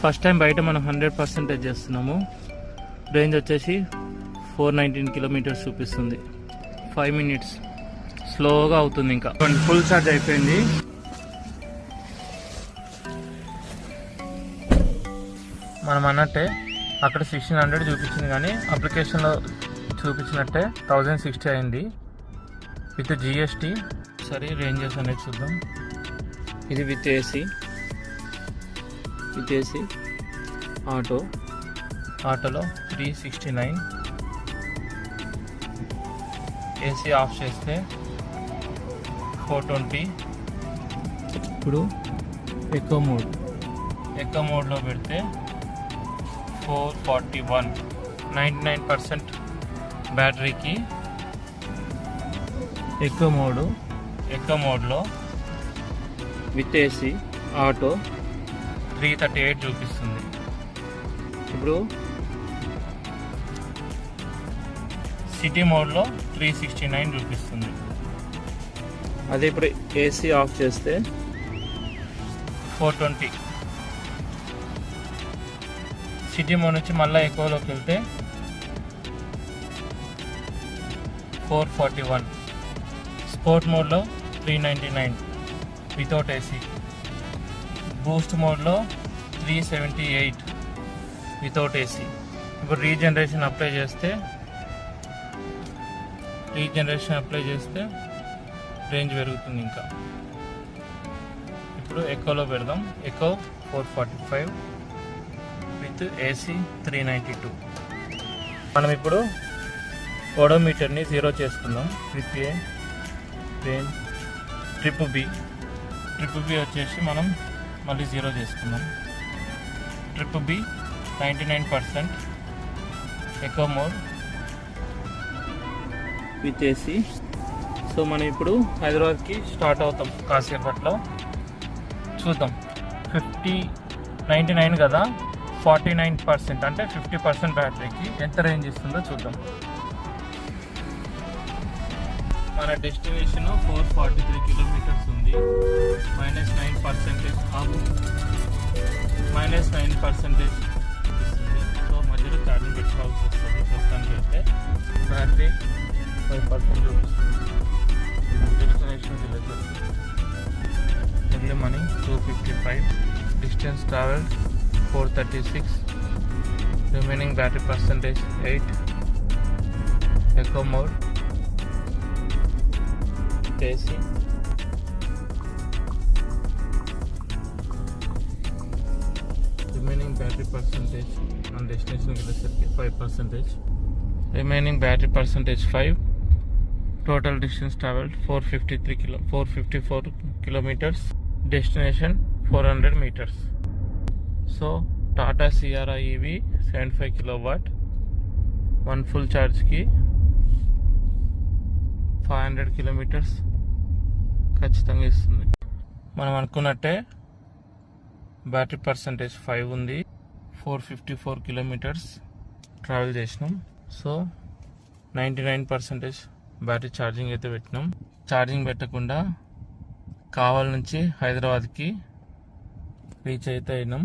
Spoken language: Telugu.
ఫస్ట్ టైం బయట మనం 100% చేస్తున్నాము. రేంజ్ వచ్చేసి 419 కిలోమీటర్స్ చూపిస్తుంది. 5 minutes స్లోగా అవుతుంది. ఇంకా ఫుల్ ఛార్జ్ అయిపోయింది. మనం అన్నట్టే అక్కడ 1600 చూపించింది, కానీ అప్లికేషన్లో చూపించినట్టే 1060 అయింది విత్ జిఎస్టీ. సరే రేంజెస్ అనేది చూద్దాం. ఇది విత్ ఏసీ ఆటోలో 369. ఏసీ ఆఫ్ చేస్తే 420. ఇప్పుడు ఎకో మోడ్లో పెడితే 441. 99% బ్యాటరీకి ఎకో మోడ్లో విత్ ఏసీ ఆటో 338 చూపిస్తుంది. ఇప్పుడు సిటీ మోడ్లో 369 చూపిస్తుంది. అదే ఇప్పుడు ఏసీ ఆఫ్ చేస్తే 420. సిటీ మోడ్ నుంచి మళ్ళీ ఎక్కువలోకి వెళ్తే 441. స్పోర్ట్ మోడ్లో 399 వితౌట్ ఏసీ. బూస్ట్ మోడ్లో 378 వితౌట్ ఏసీ. ఇప్పుడు రీజనరేషన్ అప్లై చేస్తే రేంజ్ పెరుగుతుంది. ఇంకా ఇప్పుడు ఎకోలో పెడదాం. Eco 445 with AC 392. మనం ఇప్పుడు ఓడోమీటర్ని 0 చేసుకుందాం. Trip A range trip B వచ్చేసి మనం మళ్ళీ 0 చేసుకుందాం. Trip B 99% eco mode with AC. So మనం ఇప్పుడు హైదరాబాద్కి స్టార్ట్ అవుతాం కాసేపట్లో. చూద్దాం. 99 కదా, 49% అంటే 50% బ్యాటరీకి ఎంత రేంజ్ ఇస్తుందో చూద్దాం. మన డెస్టినేషన్ 443 కిలోమీటర్స్ ఉంది. -9% ఆఫ్ -9% ఇస్తుంది. సో మధ్యలో ఛార్జింగ్ పెట్టుకోవాల్సి వస్తుంది. ప్రస్తుతానికి అయితే బ్యాటరీ 5% చూపిస్తుంది. Destination early morning 255. Distance travel 436. Remaining battery percentage 8. Echo mode AC. Remaining battery percentage మన డెస్టినేషన్కి వెళ్ళేసరికి 5%. Remaining battery percentage 5. Total distance travelled 454 kilometres. Destination 400 meters. So Tata Sierra EV 75 kilowatt 1 full ఛార్జ్కి 500 kilometers ఖచ్చితంగా ఇస్తుంది. మనం అనుకున్నట్టే బ్యాటరీ పర్సంటేజ్ 5 ఉంది. 454 kilometers ట్రావెల్ చేసినాం. సో 99% బ్యాటరీ ఛార్జింగ్ అయితే పెట్టినాం. ఛార్జింగ్ పెట్టకుండా కావల్ నుంచి హైదరాబాద్కి రీచ్ అయితే అయినాం.